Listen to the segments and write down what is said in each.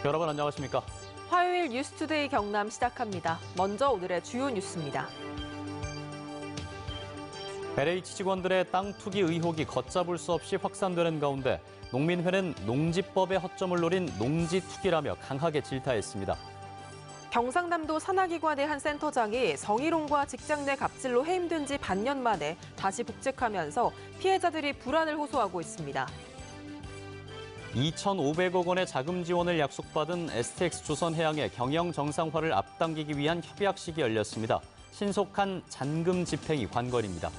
여러분 안녕하십니까? 화요일 뉴스투데이 경남 시작합니다. 먼저 오늘의 주요 뉴스입니다. LH 직원들의 땅 투기 의혹이 걷잡을 수 없이 확산되는 가운데 농민회는 농지법의 허점을 노린 농지 투기라며 강하게 질타했습니다. 경상남도 산하기관의 한 센터장이 성희롱과 직장 내 갑질로 해임된 지 반년 만에 다시 복직하면서 피해자들이 불안을 호소하고 있습니다. 2,500억 원의 자금 지원을 약속받은 STX조선해양의 경영 정상화를 앞당기기 위한 협약식이 열렸습니다. 신속한 잔금 집행이 관건입니다.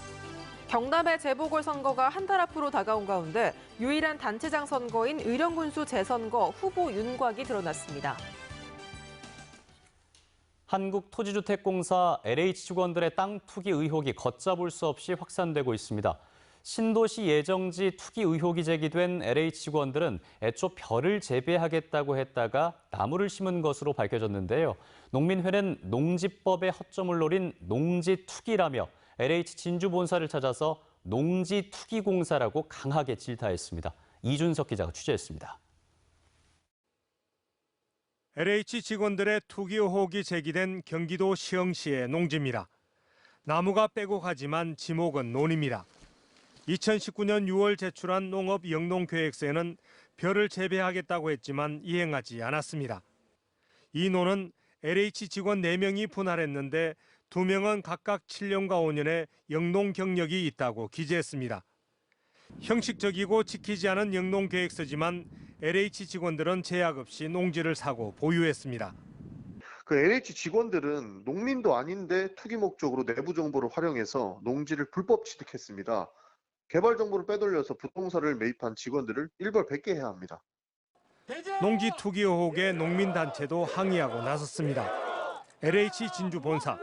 경남의 재보궐선거가 한 달 앞으로 다가온 가운데 유일한 단체장 선거인 의령군수 재선거 후보 윤곽이 드러났습니다. 한국토지주택공사 LH 직원들의 땅 투기 의혹이 걷잡을 수 없이 확산되고 있습니다. 신도시 예정지 투기 의혹이 제기된 LH 직원들은 애초 벼를 재배하겠다고 했다가 나무를 심은 것으로 밝혀졌는데요. 농민회는 농지법의 허점을 노린 농지 투기라며 LH 진주본사를 찾아서 농지 투기공사라고 강하게 질타했습니다. 이준석 기자가 취재했습니다. LH 직원들의 투기 의혹이 제기된 경기도 시흥시의 농지입니다. 나무가 빼곡하지만 지목은 논입니다. 2019년 6월 제출한 농업 영농계획서에는 벼를 재배하겠다고 했지만 이행하지 않았습니다. 이 논은 LH 직원 4명이 분할했는데 2명은 각각 7년과 5년의 영농 경력이 있다고 기재했습니다. 형식적이고 지키지 않은 영농계획서지만 LH 직원들은 제약 없이 농지를 사고 보유했습니다. 그 LH 직원들은 농민도 아닌데 투기 목적으로 내부 정보를 활용해서 농지를 불법 취득했습니다. 개발 정보를 빼돌려서 부동산을 매입한 직원들을 일벌백계 해야 합니다. 농지 투기 의혹에 농민단체도 항의하고 나섰습니다. LH 진주 본사,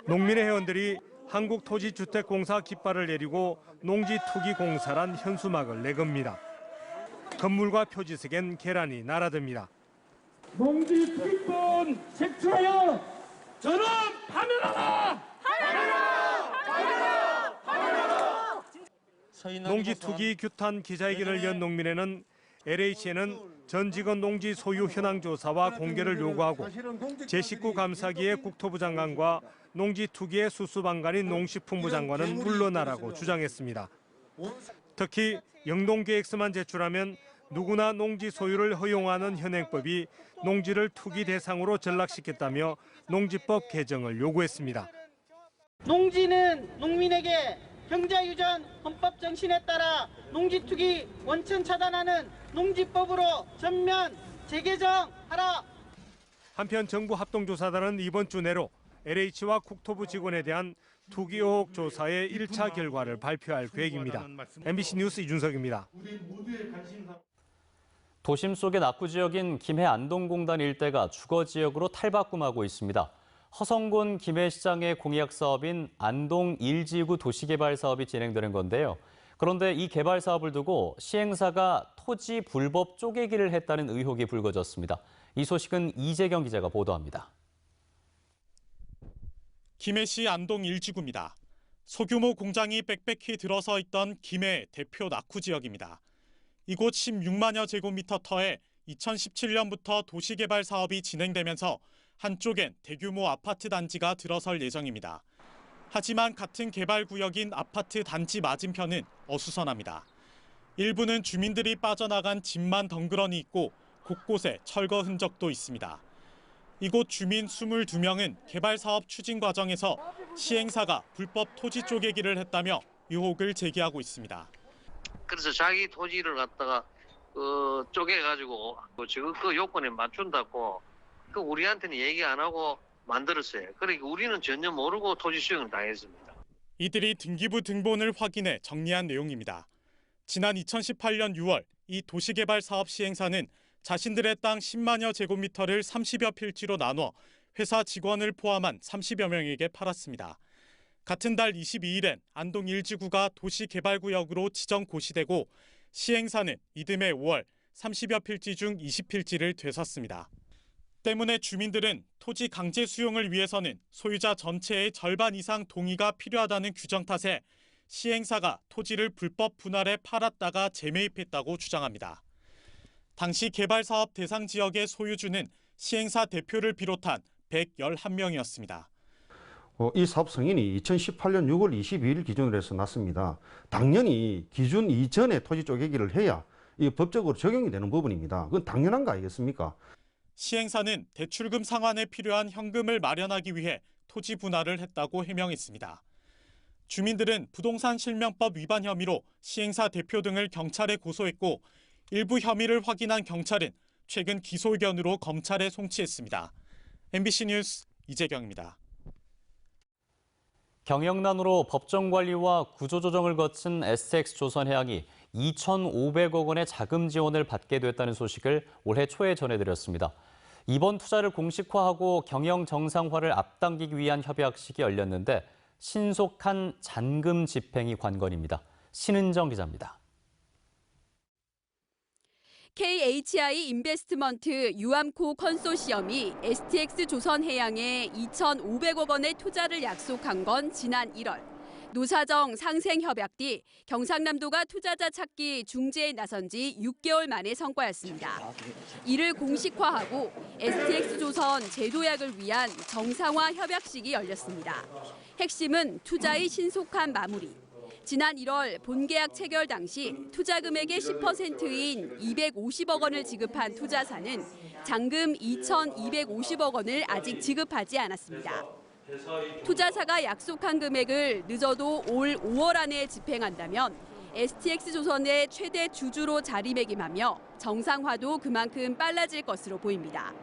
농민의 회원들이 한국토지주택공사 깃발을 내리고 농지 투기 공사란 현수막을 내겁니다. 건물과 표지석엔 계란이 날아듭니다. 농지 투기권 색출하여 저는 파면하라! 농지 투기 규탄 기자회견을 연 농민회는 LH에는 전 직원 농지 소유 현황 조사와 공개를 요구하고 제19 감사기의 국토부 장관과 농지 투기의 수수방관인 농식품부 장관은 물러나라고 주장했습니다. 특히 영농계획서만 제출하면 누구나 농지 소유를 허용하는 현행법이 농지를 투기 대상으로 전락시켰다며 농지법 개정을 요구했습니다. 농지는 농민에게 경자유전 헌법 정신에 따라 농지 투기 원천 차단하는 농지법으로 전면 재개정하라. 한편 정부 합동조사단은 이번 주 내로 LH와 국토부 직원에 대한 투기 의혹 조사의 1차 결과를 발표할 계획입니다. MBC 뉴스 이준석입니다. 도심 속의 낙후 지역인 김해 안동공단 일대가 주거 지역으로 탈바꿈하고 있습니다. 허성곤 김해시장의 공약 사업인 안동 1지구 도시개발 사업이 진행되는 건데요. 그런데 이 개발 사업을 두고 시행사가 토지 불법 쪼개기를 했다는 의혹이 불거졌습니다. 이 소식은 이재경 기자가 보도합니다. 김해시 안동 1지구입니다. 소규모 공장이 빽빽히 들어서 있던 김해 대표 낙후 지역입니다. 이곳 16만여 제곱미터 터에 2017년부터 도시개발 사업이 진행되면서 한쪽엔 대규모 아파트 단지가 들어설 예정입니다. 하지만 같은 개발 구역인 아파트 단지 맞은편은 어수선합니다. 일부는 주민들이 빠져나간 집만 덩그러니 있고 곳곳에 철거 흔적도 있습니다. 이곳 주민 22명은 개발 사업 추진 과정에서 시행사가 불법 토지 쪼개기를 했다며 의혹을 제기하고 있습니다. 그래서 자기 토지를 갖다가 쪼개가지고 그 요건에 맞춘다고 우리한테는 얘기 안 하고 만들었어요. 그러니까 우리는 전혀 모르고 토지 수용을 당했습니다. 이들이 등기부 등본을 확인해 정리한 내용입니다. 지난 2018년 6월 이 도시개발 사업 시행사는 자신들의 땅 10만여 제곱미터를 30여 필지로 나눠 회사 직원을 포함한 30여 명에게 팔았습니다. 같은 달 22일엔 안동 1지구가 도시개발구역으로 지정 고시되고 시행사는 이듬해 5월 30여 필지 중 20필지를 되샀습니다. 때문에 주민들은 토지 강제 수용을 위해서는 소유자 전체의 절반 이상 동의가 필요하다는 규정 탓에 시행사가 토지를 불법 분할해 팔았다가 재매입했다고 주장합니다. 당시 개발사업 대상 지역의 소유주는 시행사 대표를 비롯한 111명이었습니다. 이 사업 승인이 2018년 6월 22일 기준으로 해서 났습니다. 당연히 기준 이전에 토지 쪼개기를 해야 이 법적으로 적용이 되는 부분입니다. 그건 당연한 거 아니겠습니까? 시행사는 대출금 상환에 필요한 현금을 마련하기 위해 토지 분할을 했다고 해명했습니다. 주민들은 부동산 실명법 위반 혐의로 시행사 대표 등을 경찰에 고소했고 일부 혐의를 확인한 경찰은 최근 기소 의견으로 검찰에 송치했습니다. MBC 뉴스 이재경입니다. 경영난으로 법정 관리와 구조조정을 거친 STX조선해양이 2,500억 원의 자금 지원을 받게 됐다는 소식을 올해 초에 전해드렸습니다. 이번 투자를 공식화하고 경영 정상화를 앞당기기 위한 협약식이 열렸는데 신속한 잔금 집행이 관건입니다. 신은정 기자입니다. KHI 인베스트먼트 유암코 컨소시엄이 STX 조선해양에 2,500억 원의 투자를 약속한 건 지난 1월. 노사정 상생협약 뒤 경상남도가 투자자 찾기 중재에 나선 지 6개월 만의 성과였습니다. 이를 공식화하고 STX조선 제도약을 위한 정상화 협약식이 열렸습니다. 핵심은 투자의 신속한 마무리. 지난 1월 본계약 체결 당시 투자 금액의 10%인 250억 원을 지급한 투자사는 잔금 2,250억 원을 아직 지급하지 않았습니다. 투자사가 약속한 금액을 늦어도 올 5월 안에 집행한다면 STX조선의 최대 주주로 자리매김하며 정상화도 그만큼 빨라질 것으로 보입니다.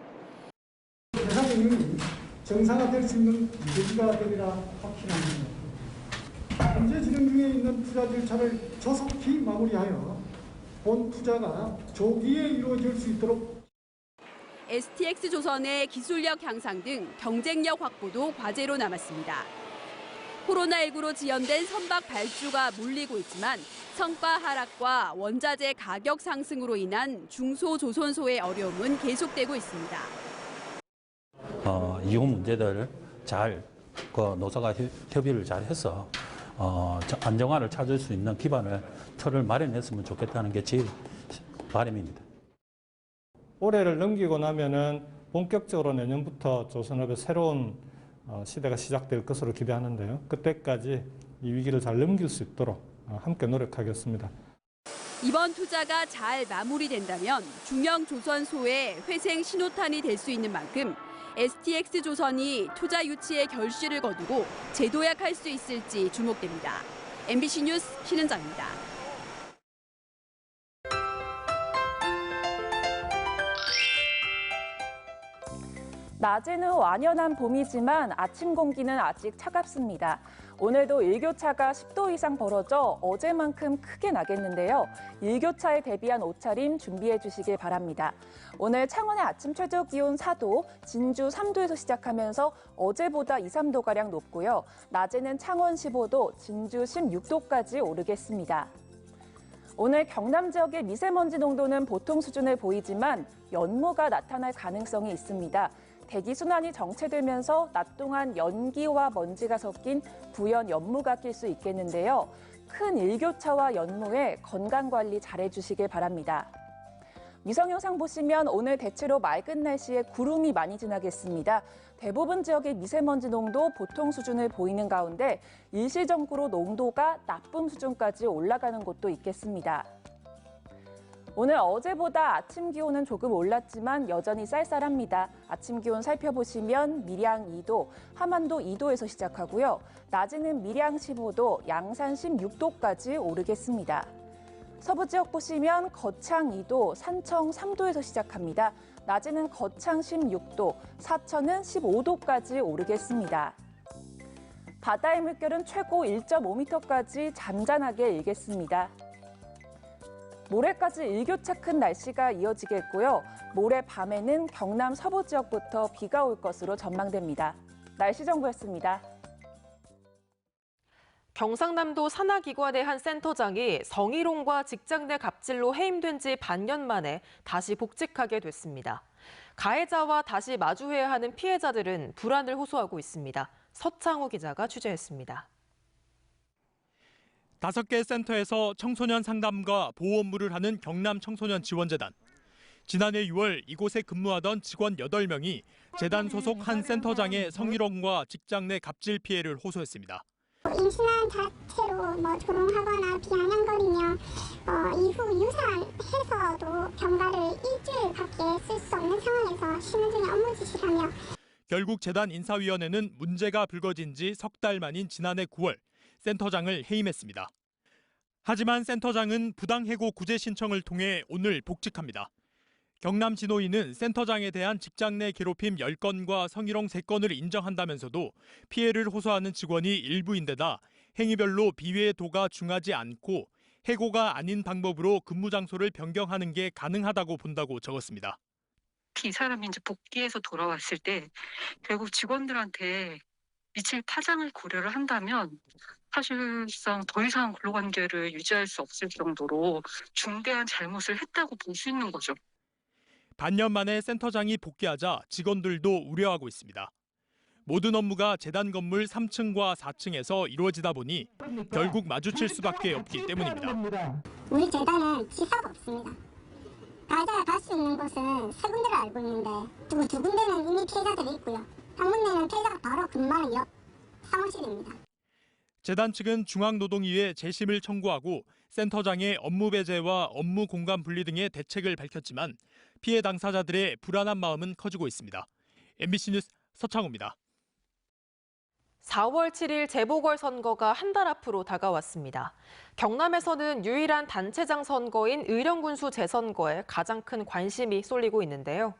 대상이 정상화될 수 있는 계기가 되리라 확신합니다. 현재 진행 중에 있는 투자 절차를 조속히 마무리하여 본 투자가 조기에 이루어질 수 있도록 STX조선의 기술력 향상 등 경쟁력 확보도 과제로 남았습니다. 코로나19로 지연된 선박 발주가 몰리고 있지만 성과 하락과 원자재 가격 상승으로 인한 중소조선소의 어려움은 계속되고 있습니다. 이용 문제들 잘 노사가 협의를 잘 해서 안정화를 찾을 수 있는 기반을 틀을 마련했으면 좋겠다는 게 제 바람입니다. 올해를 넘기고 나면은 본격적으로 내년부터 조선업의 새로운 시대가 시작될 것으로 기대하는데요. 그때까지 이 위기를 잘 넘길 수 있도록 함께 노력하겠습니다. 이번 투자가 잘 마무리된다면 중형조선소의 회생 신호탄이 될 수 있는 만큼 STX조선이 투자 유치에 결실을 거두고 재도약할 수 있을지 주목됩니다. MBC 뉴스 신은정입니다. 낮에는 완연한 봄이지만 아침 공기는 아직 차갑습니다. 오늘도 일교차가 10도 이상 벌어져 어제만큼 크게 나겠는데요. 일교차에 대비한 옷차림 준비해 주시길 바랍니다. 오늘 창원의 아침 최저 기온 4도, 진주 3도에서 시작하면서 어제보다 2, 3도가량 높고요. 낮에는 창원 15도, 진주 16도까지 오르겠습니다. 오늘 경남 지역의 미세먼지 농도는 보통 수준을 보이지만 연무가 나타날 가능성이 있습니다. 대기순환이 정체되면서 낮 동안 연기와 먼지가 섞인 부연 연무가 낄 수 있겠는데요. 큰 일교차와 연무에 건강관리 잘해주시길 바랍니다. 위성 영상 보시면 오늘 대체로 맑은 날씨에 구름이 많이 지나겠습니다. 대부분 지역의 미세먼지 농도 보통 수준을 보이는 가운데 일시적으로 농도가 나쁨 수준까지 올라가는 곳도 있겠습니다. 오늘 어제보다 아침 기온은 조금 올랐지만 여전히 쌀쌀합니다. 아침 기온 살펴보시면 밀양 2도, 함안도 2도에서 시작하고요. 낮에는 밀양 15도, 양산 16도까지 오르겠습니다. 서부 지역 보시면 거창 2도, 산청 3도에서 시작합니다. 낮에는 거창 16도, 사천은 15도까지 오르겠습니다. 바다의 물결은 최고 1.5m까지 잔잔하게 일겠습니다. 모레까지 일교차 큰 날씨가 이어지겠고요. 모레 밤에는 경남 서부 지역부터 비가 올 것으로 전망됩니다. 날씨 정보였습니다. 경상남도 산하기관의 한 센터장이 성희롱과 직장 내 갑질로 해임된 지 반년 만에 다시 복직하게 됐습니다. 가해자와 다시 마주해야 하는 피해자들은 불안을 호소하고 있습니다. 서창호 기자가 취재했습니다. 5개 센터에서 청소년 상담과 보호 업무를 하는 경남 청소년 지원재단. 지난해 6월 이곳에 근무하던 직원 8명이 재단 소속 한 센터장의 성희롱과 직장 내 갑질 피해를 호소했습니다. 임신한 자체로 조롱하거나 비아냥거리며 이후 유산해서도 병가를 일주일밖에 쓸 수 없는 상황에서 쉬는 중에 업무 지시를 하며 결국 재단 인사위원회는 문제가 불거진 지 석 달 만인 지난해 9월 센터장을 해임했습니다. 하지만 센터장은 부당해고 구제 신청을 통해 오늘 복직합니다. 경남 진호위는 센터장에 대한 직장 내 괴롭힘 10건과 성희롱 3건을 인정한다면서도 피해를 호소하는 직원이 일부인데다 행위별로 비위의 도가 중하지 않고 해고가 아닌 방법으로 근무 장소를 변경하는 게 가능하다고 본다고 적었습니다. 이 사람이 이제 복귀해서 돌아왔을 때 결국 직원들한테 미칠 파장을 고려를 한다면 사실상 더 이상 근로관계를 유지할 수 없을 정도로 중대한 잘못을 했다고 볼 수 있는 거죠. 반년 만에 센터장이 복귀하자 직원들도 우려하고 있습니다. 모든 업무가 재단 건물 3층과 4층에서 이루어지다 보니 결국 마주칠 수밖에 없기 때문입니다. 우리 재단은 지사가 없습니다. 가해자가 갈 수 있는 곳은 세 군데를 알고 있는데 두 군데는 이미 피해자들이 있고요. 한 군데는 피해자가 바로 근무하는 옆 사무실입니다. 재단 측은 중앙노동위에 재심을 청구하고 센터장의 업무 배제와 업무 공간 분리 등의 대책을 밝혔지만 피해 당사자들의 불안한 마음은 커지고 있습니다. MBC 뉴스 서창호입니다. 4월 7일 재보궐선거가 한 달 앞으로 다가왔습니다. 경남에서는 유일한 단체장 선거인 의령군수 재선거에 가장 큰 관심이 쏠리고 있는데요.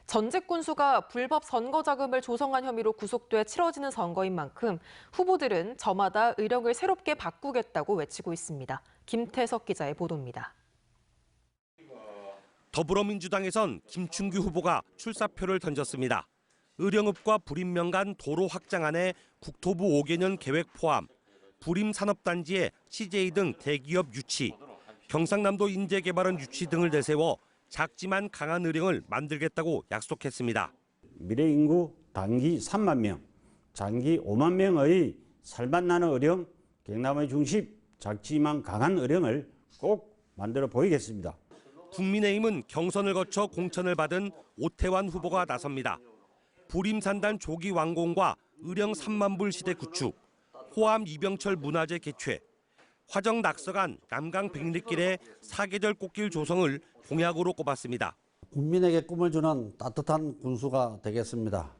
전직 군수가 불법 선거 자금을 조성한 혐의로 구속돼 치러지는 선거인 만큼 후보들은 저마다 의령을 새롭게 바꾸겠다고 외치고 있습니다. 김태석 기자의 보도입니다. 더불어민주당에선 김춘규 후보가 출사표를 던졌습니다. 의령읍과 불임면 간 도로 확장안에 국토부 5개년 계획 포함, 불임산업단지에 CJ 등 대기업 유치, 경상남도 인재개발원 유치 등을 내세워 작지만 강한 의령을 만들겠다고 약속했습니다. 미래 인구 단기 3만 명, 장기 5만 명의 살맛나는 의령, 경남의 중심, 작지만 강한 의령을 꼭 만들어 보이겠습니다. 국민의힘은 경선을 거쳐 공천을 받은 오태환 후보가 나섭니다. 불임산단 조기 완공과 의령 3만 불 시대 구축, 호암 이병철 문화재 개최, 화정 낙서간 남강 백리길의 사계절 꽃길 조성을 공약으로 꼽았습니다. 국민에게 꿈을 주는 따뜻한 군수가 되겠습니다.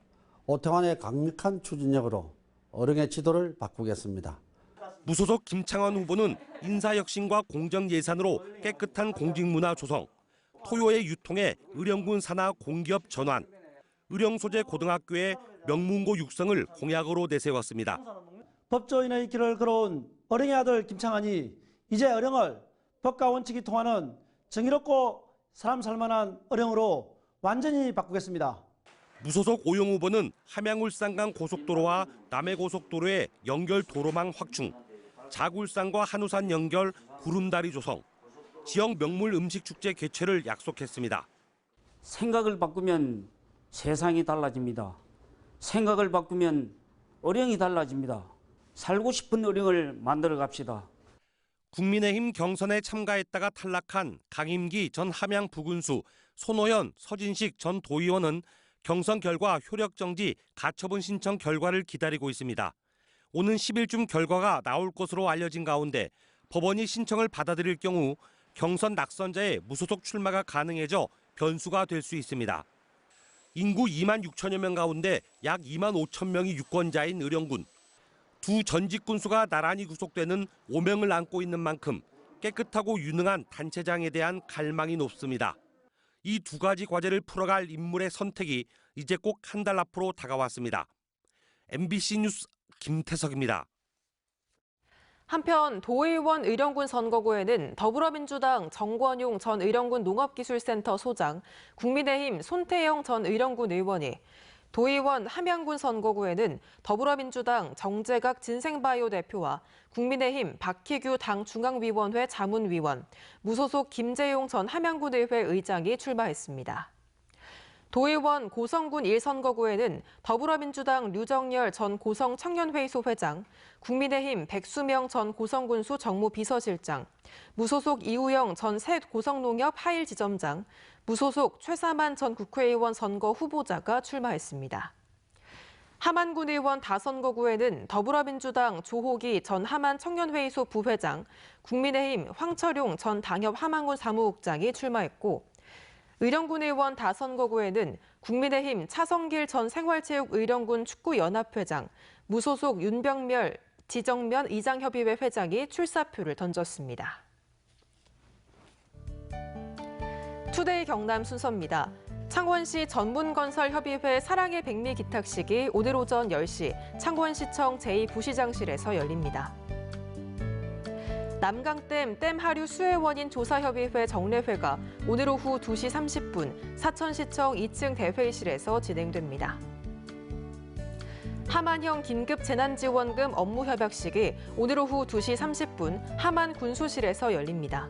오태환의 강력한 추진력으로 어령의 지도를 바꾸겠습니다. 무소속 김창원 후보는 인사혁신과 공정예산으로 깨끗한 공직문화 조성, 토요의 유통에 의령군 산하 공기업 전환, 의령 소재 고등학교의 명문고 육성을 공약으로 내세웠습니다. 법조인의 길을 걸어온 어령의 아들 김창완이 이제 어령을 법과 원칙이 통하는 정의롭고 사람 살만한 어령으로 완전히 바꾸겠습니다. 무소속 오용 후보는 함양울산간 고속도로와 남해고속도로의 연결 도로망 확충, 자굴산과 한우산 연결 구름다리 조성, 지역 명물 음식축제 개최를 약속했습니다. 생각을 바꾸면 세상이 달라집니다. 생각을 바꾸면 어령이 달라집니다. 살고 싶은 어령을 만들어 갑시다. 국민의힘 경선에 참가했다가 탈락한 강임기 전 함양 부군수, 손호연, 서진식 전 도의원은 경선 결과 효력 정지, 가처분 신청 결과를 기다리고 있습니다. 오는 10일쯤 결과가 나올 것으로 알려진 가운데 법원이 신청을 받아들일 경우 경선 낙선자의 무소속 출마가 가능해져 변수가 될 수 있습니다. 인구 2만 6천여 명 가운데 약 2만 5천 명이 유권자인 의령군. 두 전직 군수가 나란히 구속되는 오명을 안고 있는 만큼 깨끗하고 유능한 단체장에 대한 갈망이 높습니다. 이 두 가지 과제를 풀어갈 인물의 선택이 이제 꼭 한 달 앞으로 다가왔습니다. MBC 뉴스 김태석입니다. 한편 도의원 의령군 선거구에는 더불어민주당 정권용 전 의령군 농업기술센터 소장, 국민의힘 손태영 전 의령군 의원이, 도의원 함양군 선거구에는 더불어민주당 정재각 진생바이오 대표와 국민의힘 박희규 당 중앙위원회 자문위원, 무소속 김재용 전 함양군의회 의장이 출마했습니다. 도의원 고성군 1선거구에는 더불어민주당 류정열 전 고성청년회의소 회장, 국민의힘 백수명 전 고성군수 정무비서실장, 무소속 이우영 전 새 고성농협 하일지점장, 무소속 최사만 전 국회의원 선거 후보자가 출마했습니다. 함안군 의원 5선거구에는 더불어민주당 조호기 전 함안청년회의소 부회장, 국민의힘 황철용 전 당협 함안군 사무국장이 출마했고, 의령군 의원 5선거구에는 국민의힘 차성길 전 생활체육의령군 축구연합회장, 무소속 윤병멸 지정면 의장협의회 회장이 출사표를 던졌습니다. 투데이 경남 순서입니다. 창원시 전문건설협의회 사랑의 백미 기탁식이 오늘 오전 10시 창원시청 제2부시장실에서 열립니다. 남강댐 댐 하류 수해 원인 조사협의회 정례회가 오늘 오후 2시 30분 사천시청 2층 대회의실에서 진행됩니다. 함안형 긴급 재난지원금 업무 협약식이 오늘 오후 2시 30분 함안 군수실에서 열립니다.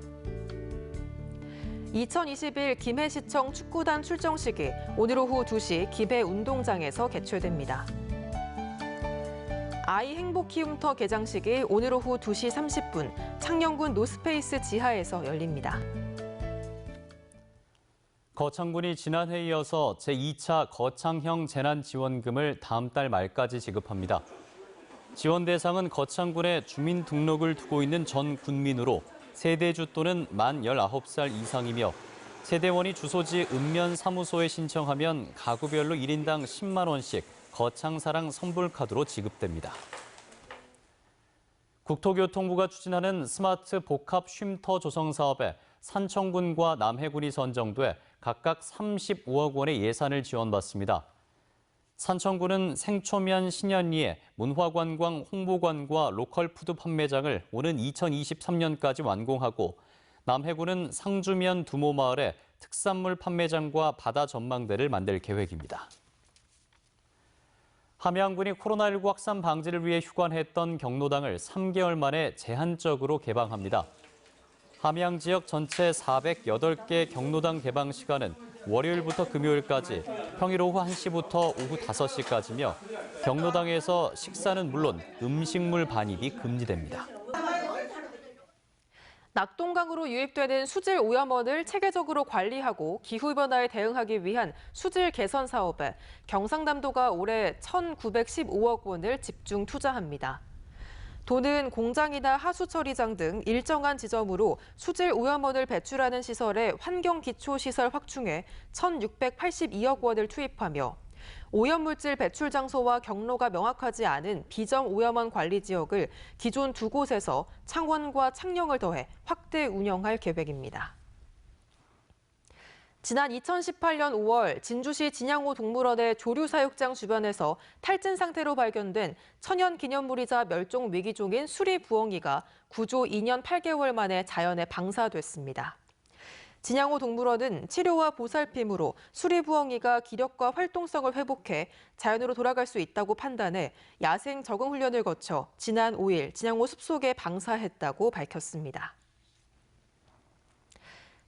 2021 김해시청 축구단 출정식이 오늘 오후 2시 김해 운동장에서 개최됩니다. 아이 행복키움터 개장식이 오늘 오후 2시 30분 창녕군 노스페이스 지하에서 열립니다. 거창군이 지난해에 이어서 제2차 거창형 재난지원금을 다음 달 말까지 지급합니다. 지원 대상은 거창군에 주민등록을 두고 있는 전 군민으로 세대주 또는 만 19살 이상이며 세대원이 주소지 읍면 사무소에 신청하면 가구별로 1인당 10만 원씩 거창사랑 선불카드로 지급됩니다. 국토교통부가 추진하는 스마트 복합 쉼터 조성 사업에 산청군과 남해군이 선정돼 각각 35억 원의 예산을 지원받습니다. 산청군은 생초면 신현리에 문화관광 홍보관과 로컬푸드 판매장을 오는 2023년까지 완공하고 남해군은 상주면 두모마을에 특산물 판매장과 바다 전망대를 만들 계획입니다. 함양군이 코로나19 확산 방지를 위해 휴관했던 경로당을 3개월 만에 제한적으로 개방합니다. 함양 지역 전체 408개 경로당 개방 시간은 월요일부터 금요일까지 평일 오후 1시부터 오후 5시까지며 경로당에서 식사는 물론 음식물 반입이 금지됩니다. 낙동강으로 유입되는 수질 오염원을 체계적으로 관리하고 기후변화에 대응하기 위한 수질 개선 사업에 경상남도가 올해 1,915억 원을 집중 투자합니다. 도는 공장이나 하수처리장 등 일정한 지점으로 수질 오염원을 배출하는 시설의 환경기초시설 확충에 1,682억 원을 투입하며 오염물질 배출 장소와 경로가 명확하지 않은 비정 오염원 관리 지역을 기존 2곳에서 창원과 창녕을 더해 확대 운영할 계획입니다. 지난 2018년 5월 진주시 진양호 동물원의 조류사육장 주변에서 탈진 상태로 발견된 천연기념물이자 멸종 위기종인 수리부엉이가 구조 2년 8개월 만에 자연에 방사됐습니다. 진양호 동물원은 치료와 보살핌으로 수리부엉이가 기력과 활동성을 회복해 자연으로 돌아갈 수 있다고 판단해 야생 적응 훈련을 거쳐 지난 5일 진양호 숲속에 방사했다고 밝혔습니다.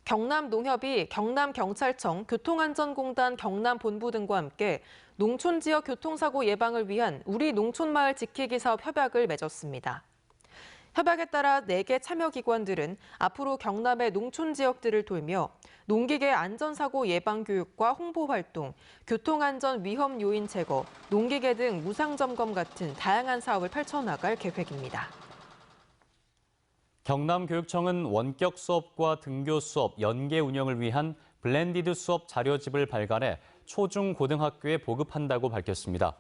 경남농협이 경남경찰청, 교통안전공단 경남본부 등과 함께 농촌 지역 교통사고 예방을 위한 우리 농촌마을 지키기 사업 협약을 맺었습니다. 협약에 따라 4개 참여기관들은 앞으로 경남의 농촌 지역들을 돌며 농기계 안전사고 예방 교육과 홍보 활동, 교통안전 위험 요인 제거, 농기계 등 무상점검 같은 다양한 사업을 펼쳐나갈 계획입니다. 경남교육청은 원격 수업과 등교 수업 연계 운영을 위한 블렌디드 수업 자료집을 발간해 초중 고등학교에 보급한다고 밝혔습니다.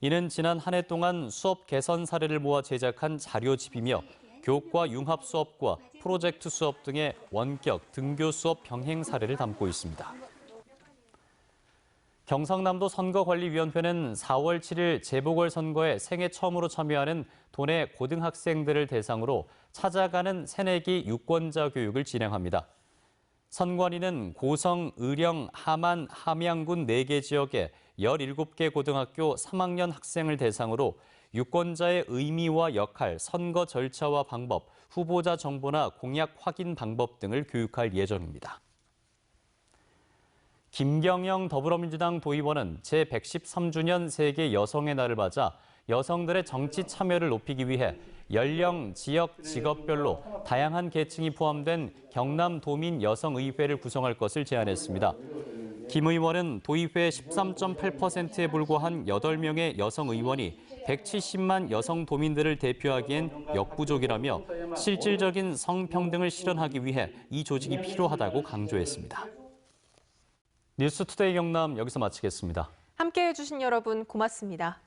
이는 지난 한 해 동안 수업 개선 사례를 모아 제작한 자료집이며 교과 융합 수업과 프로젝트 수업 등의 원격 등교 수업 병행 사례를 담고 있습니다. 경상남도 선거관리위원회는 4월 7일 재보궐선거에 생애 처음으로 참여하는 도내 고등학생들을 대상으로 찾아가는 새내기 유권자 교육을 진행합니다. 선관위는 고성, 의령, 함안, 함양군 4개 지역의 17개 고등학교 3학년 학생을 대상으로 유권자의 의미와 역할, 선거 절차와 방법, 후보자 정보나 공약 확인 방법 등을 교육할 예정입니다. 김경영 더불어민주당 도의원은 제113주년 세계 여성의 날을 맞아 여성들의 정치 참여를 높이기 위해 연령, 지역, 직업별로 다양한 계층이 포함된 경남도민 여성의회를 구성할 것을 제안했습니다. 김 의원은 도의회 13.8%에 불과한 8명의 여성 의원이 170만 여성 도민들을 대표하기엔 역부족이라며 실질적인 성평등을 실현하기 위해 이 조직이 필요하다고 강조했습니다. 뉴스투데이 경남 여기서 마치겠습니다. 함께해 주신 여러분 고맙습니다.